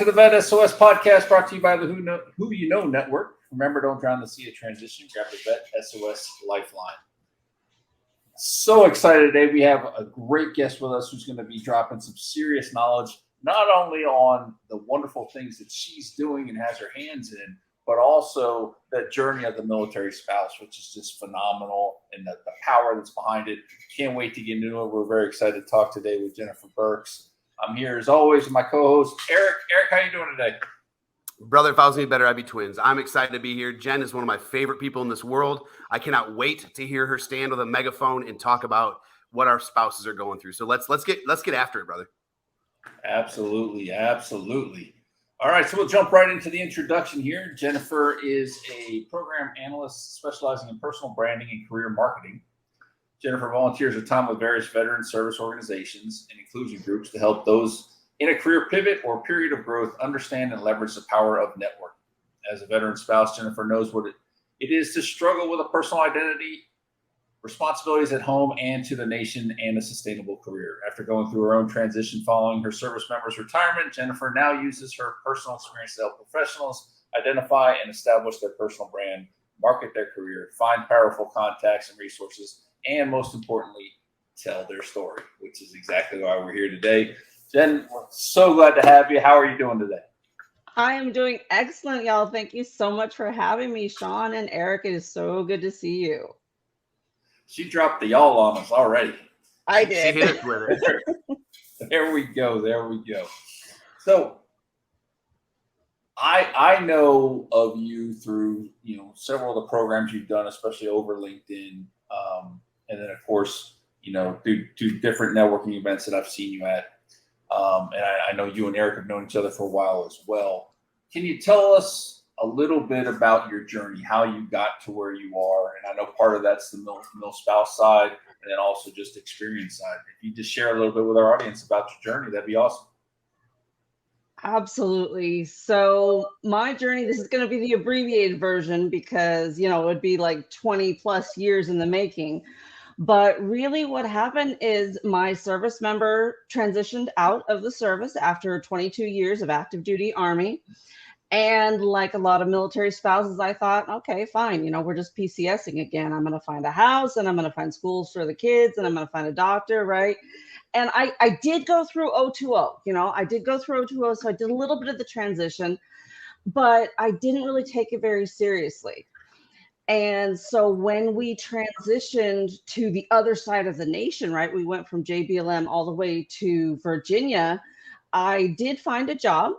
to the VET S.O.S podcast brought to you by the Who You Know Network. Remember, don't drown the sea of transition. Grab the VET S.O.S Lifeline. So excited today. We have a great guest with us who's going to be dropping some serious knowledge, not only on the wonderful things that she's doing and has her hands in, but also the journey of the military spouse, which is just phenomenal, and the power that's behind it. Can't wait to get into it. We're very excited to talk today with Jennifer Burks. I'm here, as always, with my co-host, Eric. Eric, how you doing today? Brother, if I was any better, I'd be twins. I'm excited to be here. Jen is one of my favorite people in this world. I cannot wait to hear her stand with a megaphone and talk about what our spouses are going through. So let's get after it, brother. Absolutely. All right, so we'll jump right into the introduction here. Jennifer is a program analyst specializing in personal branding and career marketing. Jennifer volunteers her time with various veteran service organizations and inclusion groups to help those in a career pivot or period of growth understand and leverage the power of networking. As a veteran spouse, Jennifer knows what it is to struggle with a personal identity, responsibilities at home and to the nation, and a sustainable career. After going through her own transition following her service member's retirement, Jennifer now uses her personal experience to help professionals identify and establish their personal brand, market their career, find powerful contacts and resources, and most importantly, tell their story, which is exactly why we're here today. Jen, we're so glad to have you. How are you doing today? I am doing excellent, y'all. Thank you so much for having me, Shawn and Eric. It is so good to see you. She dropped the y'all on us already. I did. She hit it with it. There we go. So I know of you through several of the programs you've done, especially over LinkedIn, and then of course through different networking events that I've seen you at. And I know you and Eric have known each other for a while as well. Can you tell us a little bit about your journey, how you got to where you are? And I know part of that's the mill spouse side, and then also just experience side. If you just share a little bit with our audience about your journey, that'd be awesome. Absolutely. So my journey, this is going to be the abbreviated version because, it would be like 20 plus years in the making. But really what happened is my service member transitioned out of the service after 22 years of active duty Army. And like a lot of military spouses, I thought, okay, fine. We're just PCSing again. I'm going to find a house and I'm going to find schools for the kids and I'm going to find a doctor, right? And I did go through O2O, I did go through O2O. So I did a little bit of the transition, but I didn't really take it very seriously. And so when we transitioned to the other side of the nation, right, we went from JBLM all the way to Virginia, I did find a job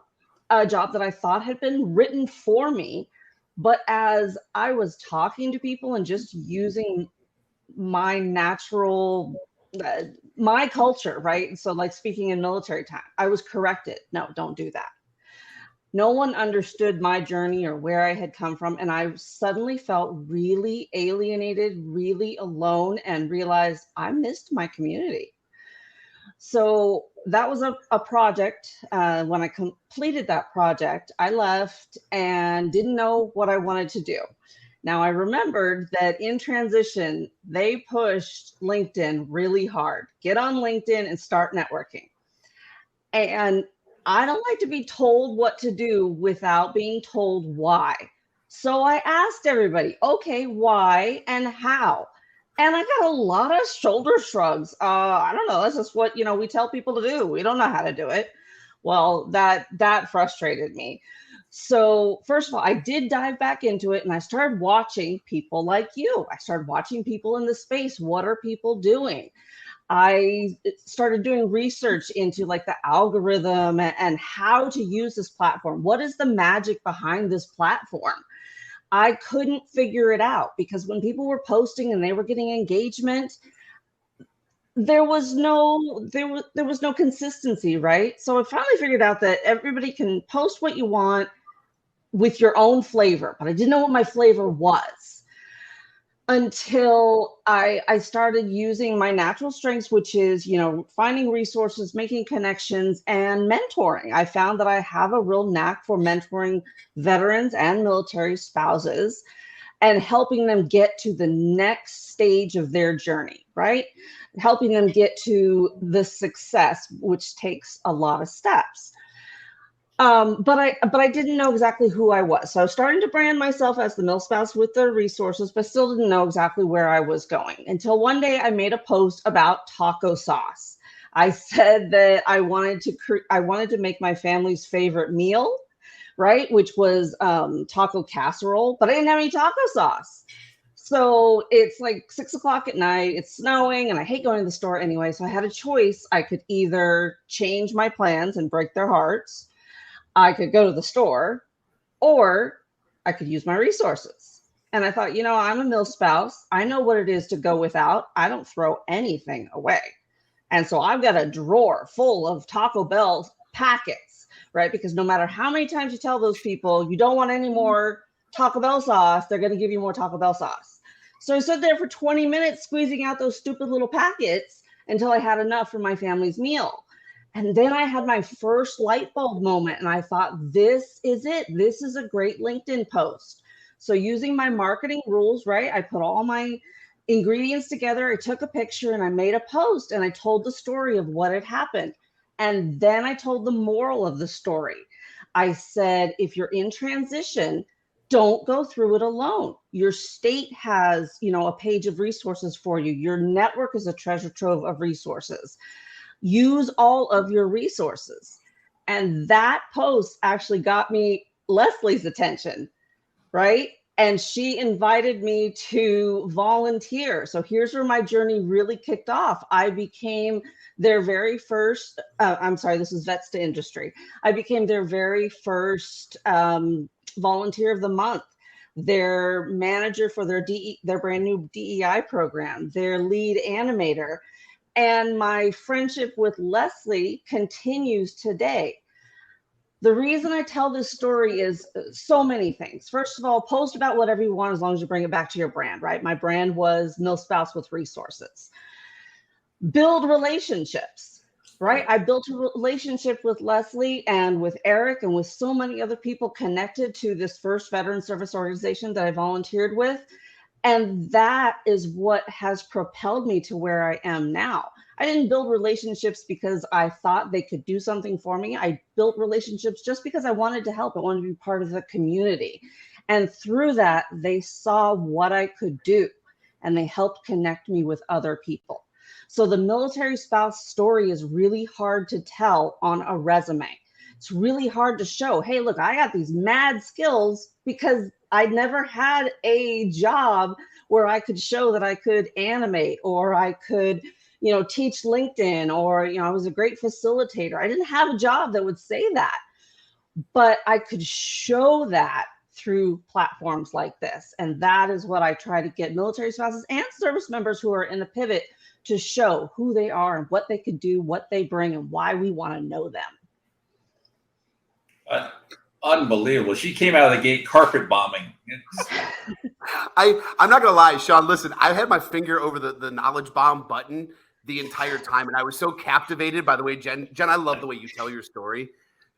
that I thought had been written for me. But as I was talking to people and just using my natural, my culture, right? So like speaking in military time, I was corrected. No, don't do that. No one understood my journey or where I had come from. And I suddenly felt really alienated, really alone, and realized I missed my community. So that was a project. When I completed that project, I left and didn't know what I wanted to do. Now, I remembered that in transition, they pushed LinkedIn really hard. Get on LinkedIn and start networking. And I don't like to be told what to do without being told why. So I asked everybody, okay, why and how? And I got a lot of shoulder shrugs. I don't know. That's just what, we tell people to do. We don't know how to do it. Well, that frustrated me. So first of all, I did dive back into it and I started watching people like you. I started watching people in the space. What are people doing? I started doing research into like the algorithm and how to use this platform. What is the magic behind this platform? I couldn't figure it out because when people were posting and they were getting engagement, there was no consistency, right? So I finally figured out that everybody can post what you want with your own flavor, but I didn't know what my flavor was until I started using my natural strengths, which is, finding resources, making connections, and mentoring. I found that I have a real knack for mentoring veterans and military spouses and helping them get to the next stage of their journey, right? Helping them get to the success, which takes a lot of steps. But I didn't know exactly who I was. So I was starting to brand myself as the mill spouse with the resources, but still didn't know exactly where I was going until one day I made a post about taco sauce. I said that I wanted to make my family's favorite meal, right? Which was taco casserole, but I didn't have any taco sauce. So it's like 6 o'clock at night, it's snowing, and I hate going to the store anyway. So I had a choice. I could either change my plans and break their hearts, I could go to the store, or I could use my resources. And I thought, I'm a mill spouse. I know what it is to go without. I don't throw anything away. And so I've got a drawer full of Taco Bell packets, right? Because no matter how many times you tell those people you don't want any more Taco Bell sauce, they're going to give you more Taco Bell sauce. So I stood there for 20 minutes squeezing out those stupid little packets until I had enough for my family's meal. And then I had my first light bulb moment, and I thought, this is it. This is a great LinkedIn post. So using my marketing rules, right? I put all my ingredients together. I took a picture and I made a post, and I told the story of what had happened. And then I told the moral of the story. I said, if you're in transition, don't go through it alone. Your state has, a page of resources for you. Your network is a treasure trove of resources. Use all of your resources. And that post actually got me Leslie's attention, right? And she invited me to volunteer. So here's where my journey really kicked off. I became their very first, this is Vets to Industry. I became their very first volunteer of the month, their manager for their brand new DEI program, their lead animator. And my friendship with Leslie continues today. The reason I tell this story is so many things. First of all, post about whatever you want as long as you bring it back to your brand, right? My brand was Mill Spouse with Resources. Build relationships, right? I built a relationship with Leslie and with Eric and with so many other people connected to this first veteran service organization that I volunteered with. And that is what has propelled me to where I am now. I didn't build relationships because I thought they could do something for me. I built relationships just because I wanted to help. I wanted to be part of the community. And through that, they saw what I could do, and they helped connect me with other people. So the military spouse story is really hard to tell on a resume. It's really hard to show, hey, look, I got these mad skills, because I never had a job where I could show that I could animate, or I could, teach LinkedIn, or, I was a great facilitator. I didn't have a job that would say that, but I could show that through platforms like this. And that is what I try to get military spouses and service members who are in the pivot to show who they are and what they could do, what they bring, and why we want to know them. Unbelievable. She came out of the gate carpet bombing. I'm not gonna lie, Shawn, listen, I had my finger over the knowledge bomb button the entire time, and I was so captivated by the way Jen, I love the way you tell your story.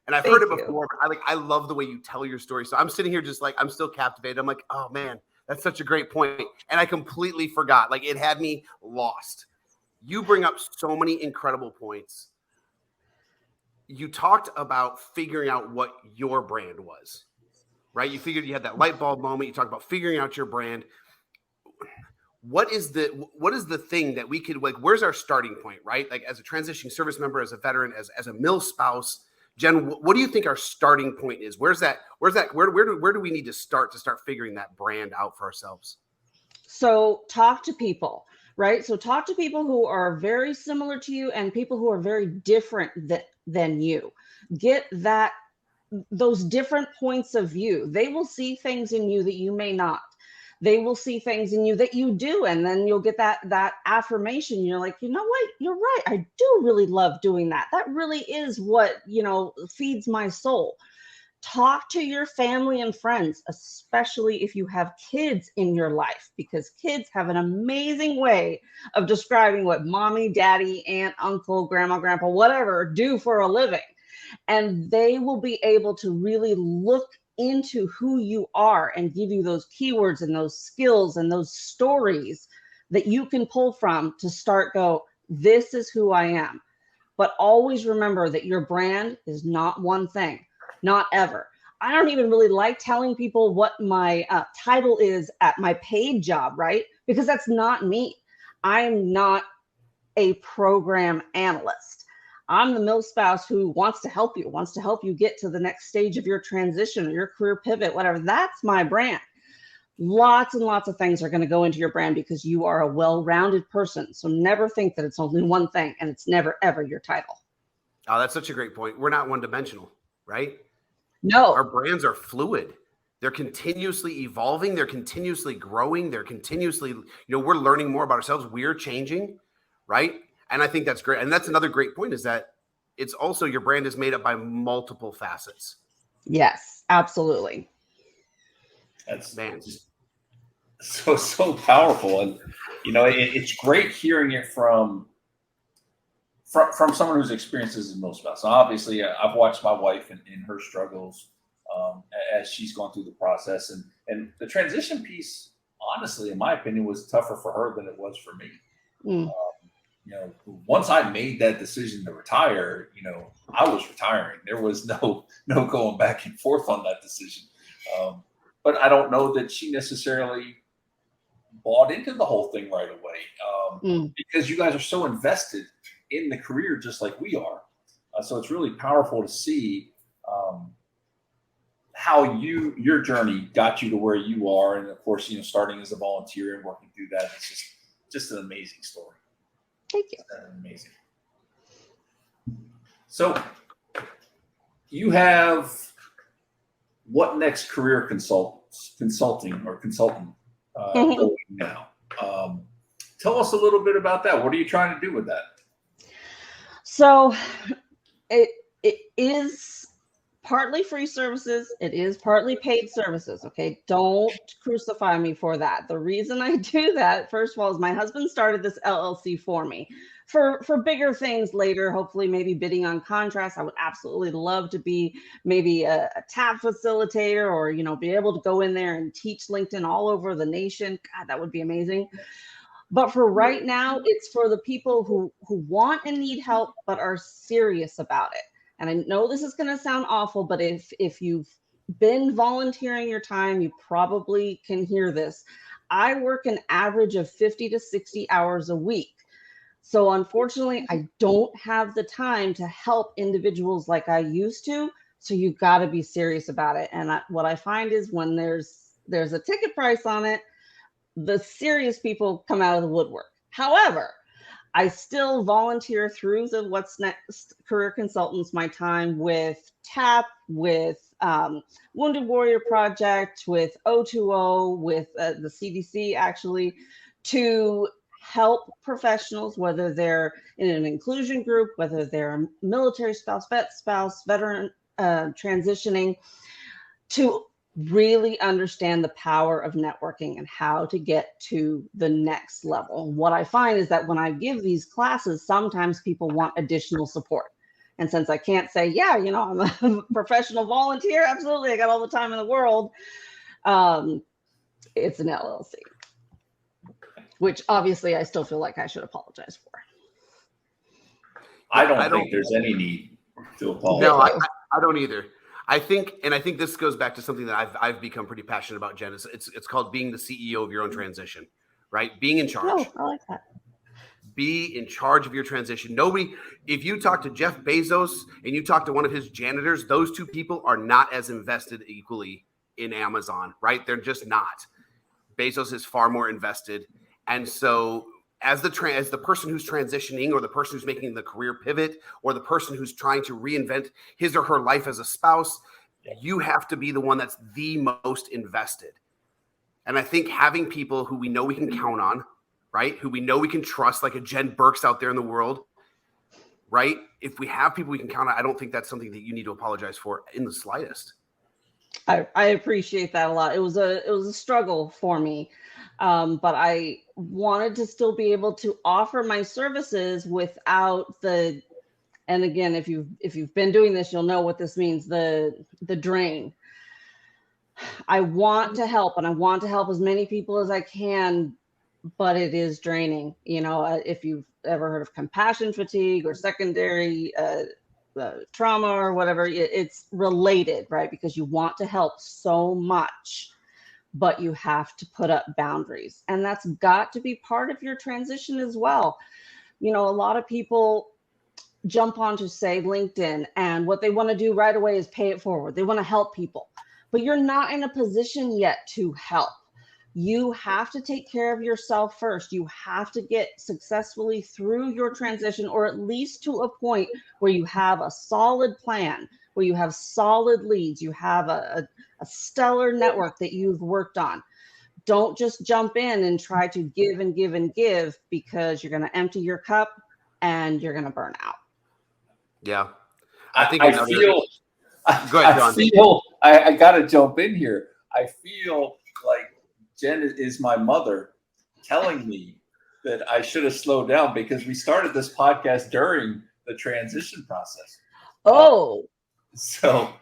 And I've heard it before, but I love the way you tell your story. So I'm sitting here just like, I'm still captivated. I'm like, oh man, that's such a great point. And I completely forgot. Like, it had me lost. You bring up so many incredible points. You talked about figuring out what your brand was, right? You figured you had that light bulb moment. You talked about figuring out your brand. What is the thing that we could, like, where's our starting point, right? Like, as a transitioning service member, as a veteran, as a mill spouse, Jen, what do you think our starting point is? Where do we need to start figuring that brand out for ourselves? So talk to people, right? So talk to people who are very similar to you and people who are very different than you. Get those different points of view. They will see things in you that you may not. They will see things in you that you do. And then you'll get that affirmation. You're like, you know what? You're right. I do really love doing that. That really is what, feeds my soul. Talk to your family and friends, especially if you have kids in your life, because kids have an amazing way of describing what mommy, daddy, aunt, uncle, grandma, grandpa, whatever do for a living. And they will be able to really look into who you are and give you those keywords and those skills and those stories that you can pull from to this is who I am. But always remember that your brand is not one thing. not ever. I don't even really like telling people what my title is at my paid job, right? Because that's not me. I'm not a program analyst. I'm the mill spouse who wants to help you get to the next stage of your transition or your career pivot, whatever. That's my brand. Lots and lots of things are going to go into your brand because you are a well-rounded person. So never think that it's only one thing, and it's never, ever your title. Oh, that's such a great point. We're not one-dimensional, right? No. Our brands are fluid. They're continuously evolving. They're continuously growing. They're continuously, we're learning more about ourselves. We're changing, right? And I think that's great. And that's another great point, is that it's also, your brand is made up by multiple facets. Yes, absolutely. That's Man, so powerful. And, it's great hearing it from someone whose experiences in most spouse. So obviously, I've watched my wife in her struggles as she's gone through the process, and the transition piece, honestly, in my opinion, was tougher for her than it was for me. Once I made that decision to retire, I was retiring. There was no going back and forth on that decision. But I don't know that she necessarily bought into the whole thing right away because you guys are so invested in the career, just like we are. So it's really powerful to see how your journey got you to where you are. And of course, starting as a volunteer and working through that, it's just an amazing story. Thank you. Amazing. So you have what next career consulting going now? Tell us a little bit about that. What are you trying to do with that? So it is partly free services. It is partly paid services. Okay. Don't crucify me for that. The reason I do that, first of all, is my husband started this LLC for me for bigger things later, hopefully maybe bidding on contracts. I would absolutely love to be maybe a TAP facilitator, or, be able to go in there and teach LinkedIn all over the nation. God, that would be amazing. But for right now, it's for the people who want and need help, but are serious about it. And I know this is going to sound awful, but if you've been volunteering your time, you probably can hear this. I work an average of 50 to 60 hours a week. So unfortunately, I don't have the time to help individuals like I used to. So you've got to be serious about it. And what I find is when there's a ticket price on it, the serious people come out of the woodwork. However, I still volunteer through the What's Next Career Consultants my time with TAP, with Wounded Warrior Project, with O2O, with the CDC, actually, to help professionals, whether they're in an inclusion group, whether they're a military spouse, vet spouse, veteran transitioning, to really understand the power of networking and how to get to the next level. What I find is that when I give these classes, sometimes people want additional support. And since I can't say, yeah, I'm a professional volunteer, absolutely, I got all the time in the world, it's an LLC, which obviously I still feel like I should apologize for. I don't think there's any need to apologize. No, I don't either. I think this goes back to something that I've become pretty passionate about, Jen. It's called being the CEO of your own transition, right? Being in charge. Oh, I like that. Be in charge of your transition. If you talk to Jeff Bezos and you talk to one of his janitors, those two people are not as invested equally in Amazon, right? They're just not. Bezos is far more invested. And so as the person who's transitioning, or the person who's making the career pivot, or the person who's trying to reinvent his or her life as a spouse, you have to be the one that's the most invested. And I think having people who we know we can count on, right? Who we know we can trust, like a Jen Burks out there in the world, right? If we have people we can count on, I don't think that's something that you need to apologize for in the slightest. I appreciate that a lot. It was a struggle for me. But I wanted to still be able to offer my services without and again, if you've been doing this, you'll know what this means, the drain. I want to help, and I want to help as many people as I can, but it is draining. If you've ever heard of compassion fatigue or secondary trauma or whatever, it's related, right? Because you want to help so much, but you have to put up boundaries. And that's got to be part of your transition as well. A lot of people jump onto, say, LinkedIn, and what they want to do right away is pay it forward. They want to help people, but you're not in a position yet to help. You have to take care of yourself first. You have to get successfully through your transition, or at least to a point where you have a solid plan, where you have solid leads, you have a stellar network that you've worked on. Don't just jump in and try to give and give and give, because you're going to empty your cup and you're going to burn out. Yeah. I got to jump in here. I feel like Jen is my mother telling me that I should have slowed down, because we started this podcast during the transition process. Oh. I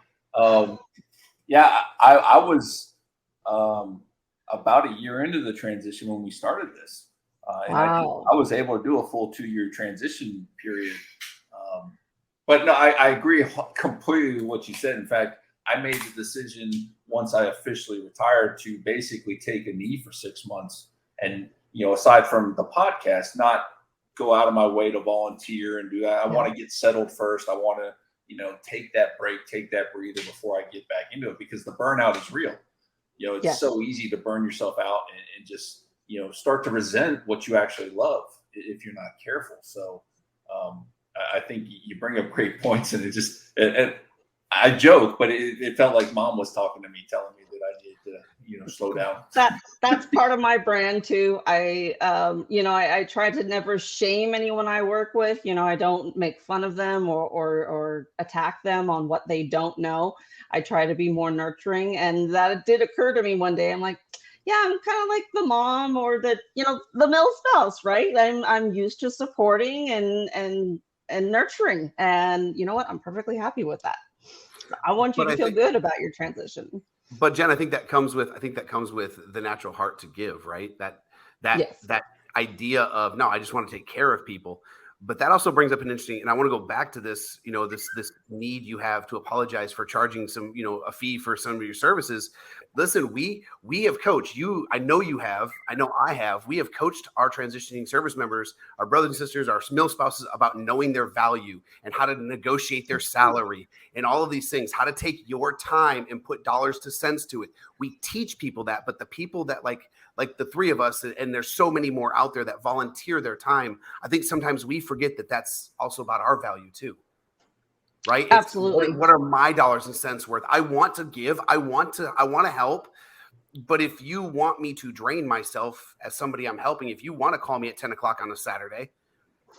was about a year into the transition when we started this. And wow. I was able to do a full 2-year transition period. But no, I agree completely with what you said. In fact, I made the decision once I officially retired to basically take a knee for 6 months. And, aside from the podcast, not go out of my way to volunteer and do that. I want to get settled first. I want to, take that break, take that breather before I get back into it, because the burnout is real. It's so easy to burn yourself out and just, start to resent what you actually love if you're not careful. So I think you bring up great points, and I joke, but it felt like Mom was talking to me, telling me that I need to, slow down. That's part of my brand too. I try to never shame anyone I work with. I don't make fun of them or attack them on what they don't know. I try to be more nurturing, and that did occur to me one day. I'm like, yeah, I'm kind of like the mom or the male spouse, right? I'm used to supporting and nurturing, and you know what? I'm perfectly happy with that. I want you to feel good about your transition. But Jen, I think that comes with the natural heart to give, right? That idea of, no, I just want to take care of people. But that also brings up an interesting, and I want to go back to this, this need you have to apologize for charging some, a fee for some of your services. Listen, we have coached you. I know you have. I know I have. We have coached our transitioning service members, our brothers and sisters, our mill spouses, about knowing their value and how to negotiate their salary and all of these things, how to take your time and put dollars to cents to it. We teach people that, but the people that like the three of us, and there's so many more out there that volunteer their time, I think sometimes we forget that that's also about our value too. Right? Absolutely. What are my dollars and cents worth? I want to give. I want to help. But if you want me to drain myself as somebody I'm helping, if you want to call me at 10 o'clock on a Saturday,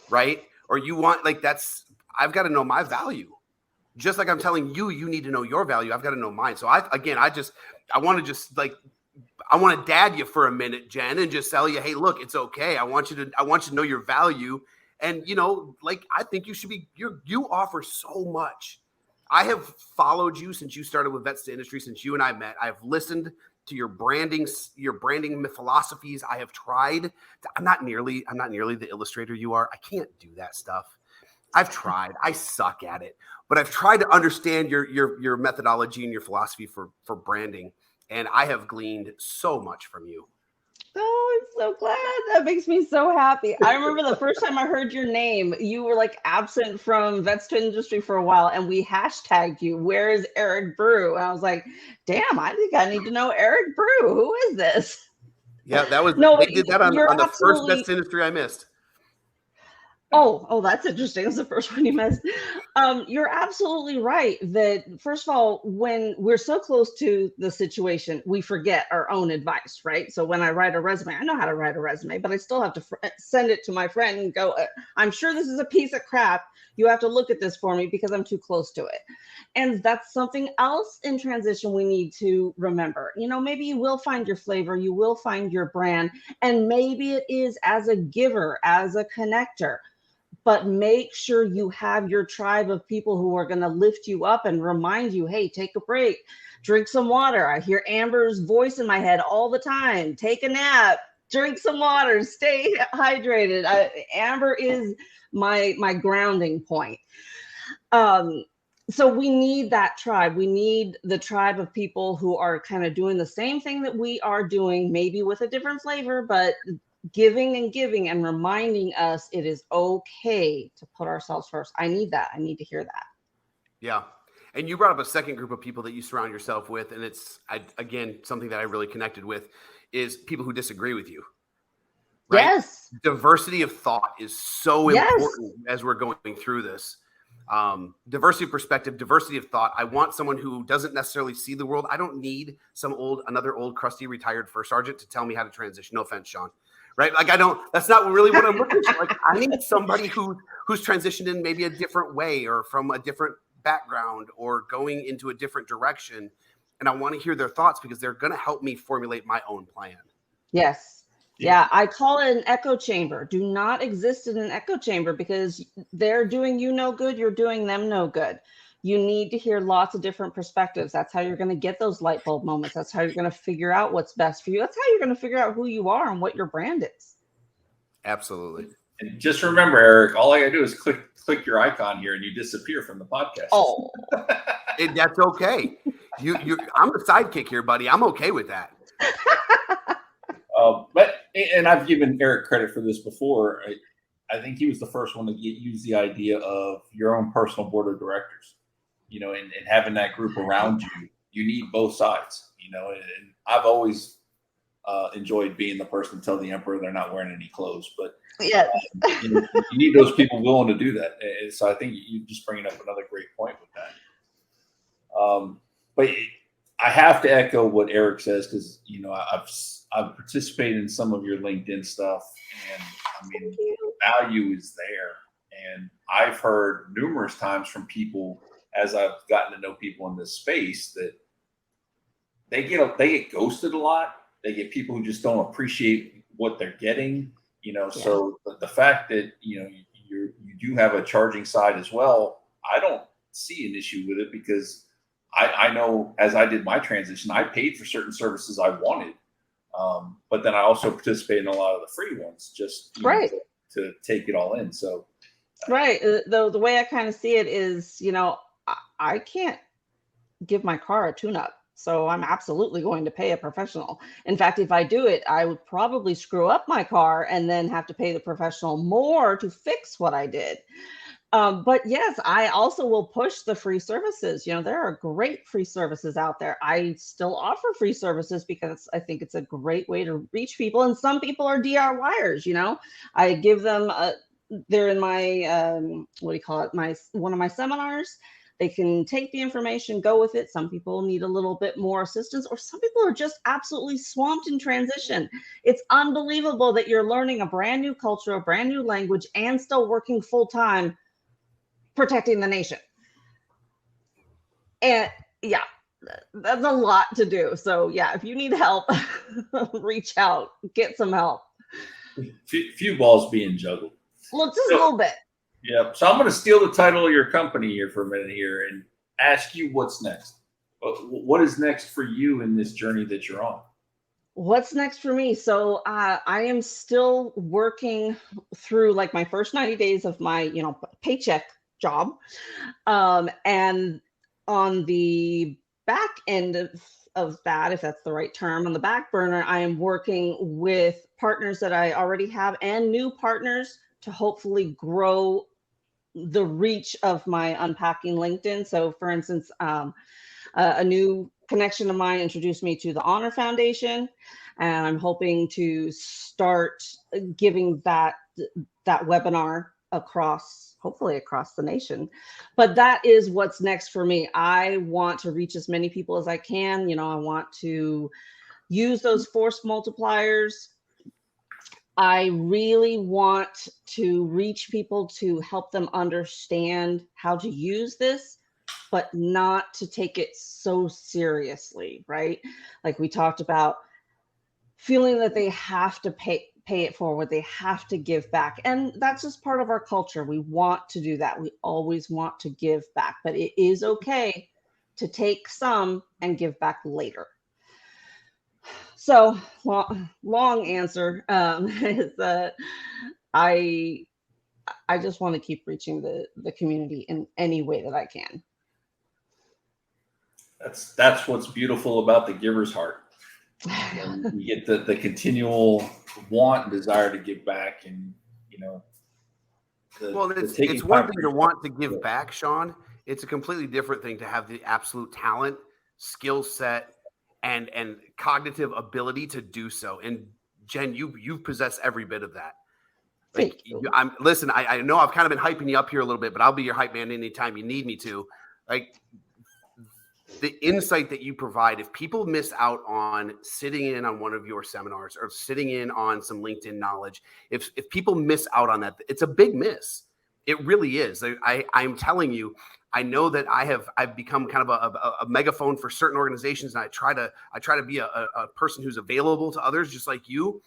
right? Or you want, I've got to know my value. Just like I'm telling you, you need to know your value. I've got to know mine. So I want to dad you for a minute, Jen, and just tell you, hey, look, it's okay. I want you to know your value. And, I think you should be, you offer so much. I have followed you since you started with Vets to Industry, since you and I met. I've listened to your branding philosophies. I have tried. I'm not nearly the illustrator you are. I can't do that stuff. I've tried. I suck at it, but I've tried to understand your methodology and your philosophy for branding. And I have gleaned so much from you. Oh, I'm so glad. That makes me so happy. I remember the first time I heard your name, you were absent from Vets to Industry for a while, and we hashtagged you, "Where is Eric Brew?" And I was like, damn, I think I need to know Eric Brew. Who is this? Yeah, that was, no, they did that on the first Vets to Industry I missed. Oh, that's interesting. That's the first one you missed. You're absolutely right that, first of all, when we're so close to the situation, we forget our own advice, right? So when I write a resume, I know how to write a resume, but I still have to send it to my friend and go, I'm sure this is a piece of crap. You have to look at this for me because I'm too close to it. And that's something else in transition we need to remember. Maybe you will find your flavor, you will find your brand, and maybe it is as a giver, as a connector. But make sure you have your tribe of people who are going to lift you up and remind you, hey, take a break, drink some water. I hear Amber's voice in my head all the time. Take a nap, drink some water, stay hydrated. Amber is my grounding point. So we need that tribe. We need the tribe of people who are kind of doing the same thing that we are doing, maybe with a different flavor, but giving and reminding us it is okay to put ourselves first. I need that. I need to hear that. Yeah. And you brought up a second group of people that you surround yourself with. And it's, again, something that I really connected with is people who disagree with you. Right? Yes. Diversity of thought is so important as we're going through this. Diversity of perspective, diversity of thought. I want someone who doesn't necessarily see the world. I don't need another old crusty retired first sergeant to tell me how to transition. No offense, Shawn. Right? Like that's not really what I'm looking for. Like I need somebody who's transitioned in maybe a different way or from a different background or going into a different direction. And I want to hear their thoughts because they're going to help me formulate my own plan. Yes. Yeah, I call it an echo chamber. Do not exist in an echo chamber because they're doing you no good. You're doing them no good. You need to hear lots of different perspectives. That's how you're going to get those light bulb moments. That's how you're going to figure out what's best for you. That's how you're going to figure out who you are and what your brand is. Absolutely. And just remember, Eric, all I got to do is click your icon here and you disappear from the podcast. Oh, that's okay. I'm the sidekick here, buddy. I'm okay with that. And I've given Eric credit for this before. I think he was the first one to use the idea of your own personal board of directors, and having that group around you. You need both sides, and I've always enjoyed being the person to tell the emperor they're not wearing any clothes, but yes. You need those people willing to do that. And so I think you just bringing up another great point with that. But I have to echo what Eric says because I've participated in some of your LinkedIn stuff, and I mean the value is there. And I've heard numerous times from people as I've gotten to know people in this space that they get ghosted a lot. They get people who just don't appreciate what they're getting. So the fact that you do have a charging side as well, I don't see an issue with it because I know as I did my transition, I paid for certain services I wanted. But then I also participate in a lot of the free ones just to take it all in. So, right. The way I kind of see it is, I can't give my car a tune-up. So I'm absolutely going to pay a professional. In fact, if I do it, I would probably screw up my car and then have to pay the professional more to fix what I did. But yes, I also will push the free services. There are great free services out there. I still offer free services because I think it's a great way to reach people. And some people are DIYers, I give them, they're in my, one of my seminars. They can take the information, go with it. Some people need a little bit more assistance, or some people are just absolutely swamped in transition. It's unbelievable that you're learning a brand new culture, a brand new language, and still working full time protecting the nation. And yeah, that's a lot to do. So yeah, if you need help, reach out, get some help. Few balls being juggled. Well, just a little bit. Yeah. So I'm going to steal the title of your company here for a minute here and ask you what's next. What is next for you in this journey that you're on? What's next for me? So I am still working through like my first 90 days of my, paycheck job. And on the back end of that, if that's the right term, on the back burner, I am working with partners that I already have and new partners to hopefully grow the reach of my Unpacking LinkedIn. So for instance, a new connection of mine introduced me to the Honor Foundation, and I'm hoping to start giving that webinar hopefully across the nation. But that is what's next for me. I want to reach as many people as I can. I want to use those force multipliers. I really want to reach people to help them understand how to use this, but not to take it so seriously, right? Like we talked about, feeling that they have to pay it forward, they have to give back. And that's just part of our culture. We want to do that. We always want to give back, but it is okay to take some and give back later. So long answer is that I I just want to keep reaching the community in any way that I can. That's what's beautiful about the giver's heart. You get the continual want and desire to give back, and it's one thing to want to give back, Shawn. It's a completely different thing to have the absolute talent, skill set, and cognitive ability to do so. And Jen, you possess every bit of that. Like, Thank you. Listen, I know I've kind of been hyping you up here a little bit, but I'll be your hype man anytime you need me to. Like, the insight that you provide, if people miss out on sitting in on one of your seminars or sitting in on some LinkedIn knowledge, if people miss out on that, it's a big miss. It really is. I'm telling you, I know that I've become kind of a megaphone for certain organizations, and I try to be a person who's available to others just like you.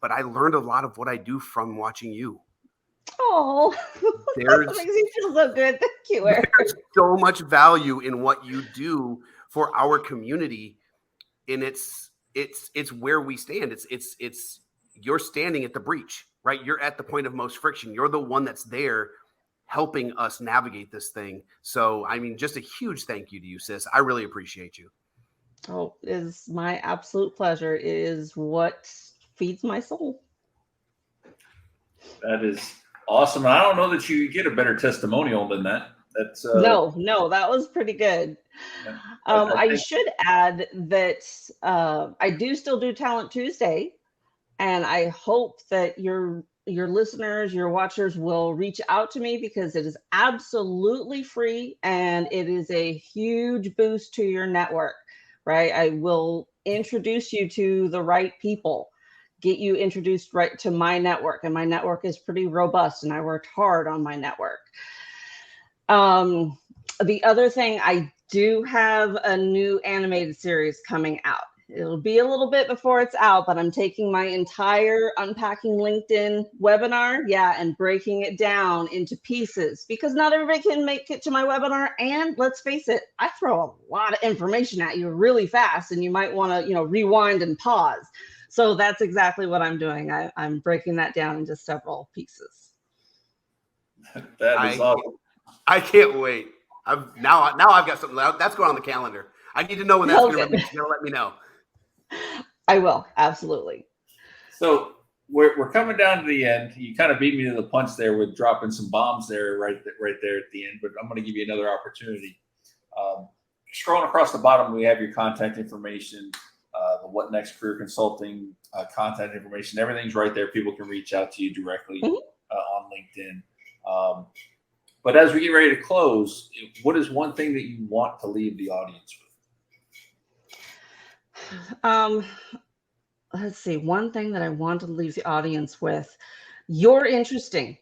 But I learned a lot of what I do from watching you. Oh, that makes me feel so good. Thank you, Eric. There's so much value in what you do for our community, and it's where we stand. It's you're standing at the breach, right? You're at the point of most friction. You're the one that's there helping us navigate this thing. So, I mean, just a huge thank you to you, sis. I really appreciate you. Oh, it is my absolute pleasure. It is what feeds my soul. That is awesome. I don't know that you get a better testimonial than that. That's no, that was pretty good. Yeah. I should add that I do still do Talent Tuesday, and I hope that your listeners, your watchers will reach out to me, because it is absolutely free and it is a huge boost to your network, right? I will introduce you to the right people, get you introduced right to my network, and my network is pretty robust, and I worked hard on my network. The other thing, I do have a new animated series coming out. It'll be a little bit before it's out, but I'm taking my entire Unpacking LinkedIn webinar, and breaking it down into pieces, because not everybody can make it to my webinar. And let's face it, I throw a lot of information at you really fast, and you might want to, rewind and pause. So that's exactly what I'm doing. I'm breaking that down into several pieces. That is awesome. I can't wait. Now I've got something that's going on the calendar. I need to know when that's going to be. You'll let me know. I will, absolutely. So we're coming down to the end. You kind of beat me to the punch there with dropping some bombs there, right there at the end. But I'm going to give you another opportunity. Scrolling across the bottom, we have your contact information, the What Next Career Consulting contact information. Everything's right there. People can reach out to you directly on LinkedIn. But as we get ready to close, what is one thing that you want to leave the audience with? Let's see. One thing that I want to leave the audience with: you're interesting.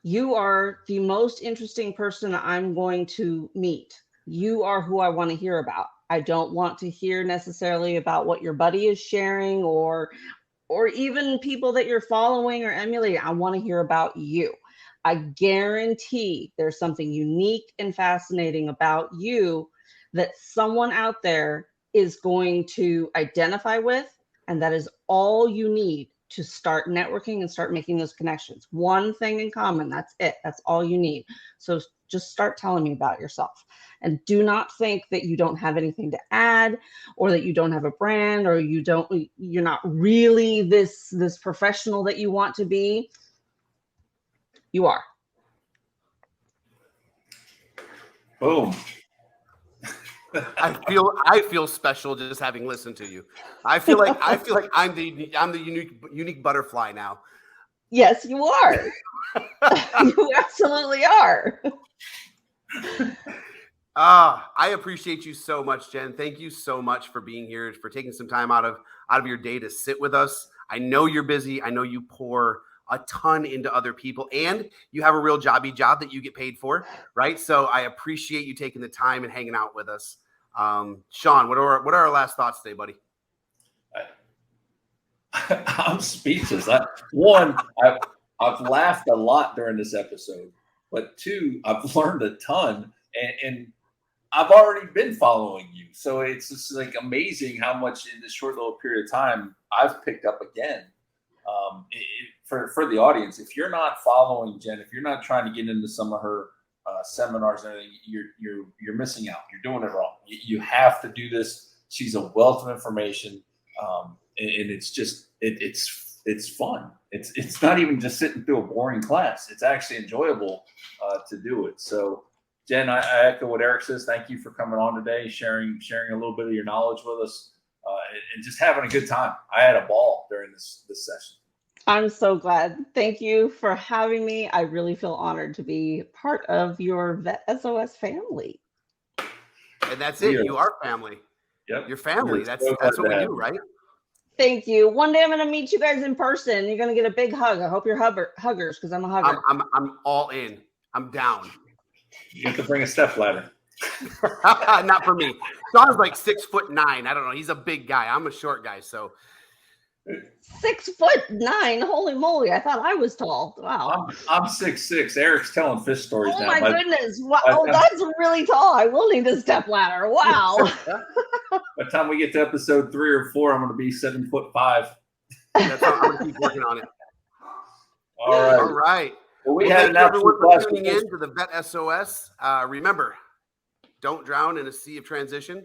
You are the most interesting person I'm going to meet. You are who I want to hear about. I don't want to hear necessarily about what your buddy is sharing, or even people that you're following or emulating. I want to hear about you. I guarantee there's something unique and fascinating about you that someone out there is going to identify with. And that is all you need to start networking and start making those connections. One thing in common, that's it. That's all you need. So just start telling me about yourself. And do not think that you don't have anything to add, or that you don't have a brand, or you're not really this professional that you want to be. You are. Boom. I feel special just having listened to you. I feel like I'm the unique butterfly now. Yes, you are. You absolutely are. I appreciate you so much, Jen. Thank you so much for being here, for taking some time out of your day to sit with us. I know you're busy. I know you pour a ton into other people, and you have a real job that you get paid for, right? So I appreciate you taking the time and hanging out with us. Shawn, what are our last thoughts today, buddy? I'm speechless. I've laughed a lot during this episode, but two, I've learned a ton, and I've already been following you. So it's just like amazing how much in this short little period of time I've picked up again. For the audience, if you're not following Jen, if you're not trying to get into some of her seminars and everything, you're missing out. You're doing it wrong. You have to do this. She's a wealth of information, and it's just it's fun. It's not even just sitting through a boring class. It's actually enjoyable to do it. So, Jen, I echo what Eric says. Thank you for coming on today, sharing a little bit of your knowledge with us, and just having a good time. I had a ball during this session. I'm so glad. Thank you for having me. I really feel honored to be part of your VET S.O.S family. And that's it. You are family. Yep. Your family. That's what we do, right? Thank you. One day I'm going to meet you guys in person. You're going to get a big hug. I hope you're huggers because I'm a hugger. I'm all in. I'm down. You have to bring a step ladder. Not for me. Shawn's like 6'9". I don't know. He's a big guy. I'm a short guy, so 6'9". Holy moly! I thought I was tall. Wow. I'm 6'6". Eric's telling fish stories now. Oh my goodness! Wow, that's really tall. I will need a step ladder. Wow. By the time we get to episode 3 or 4, I'm going to be 7'5". That's how I'm going to keep working on it. All right. Well, we had an everyone for tuning in to the VET S.O.S. Remember, don't drown in a sea of transition.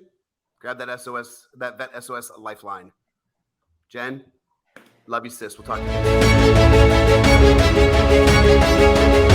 Grab that SOS, that VET S.O.S. lifeline. Jen, love you, sis. We'll talk to you.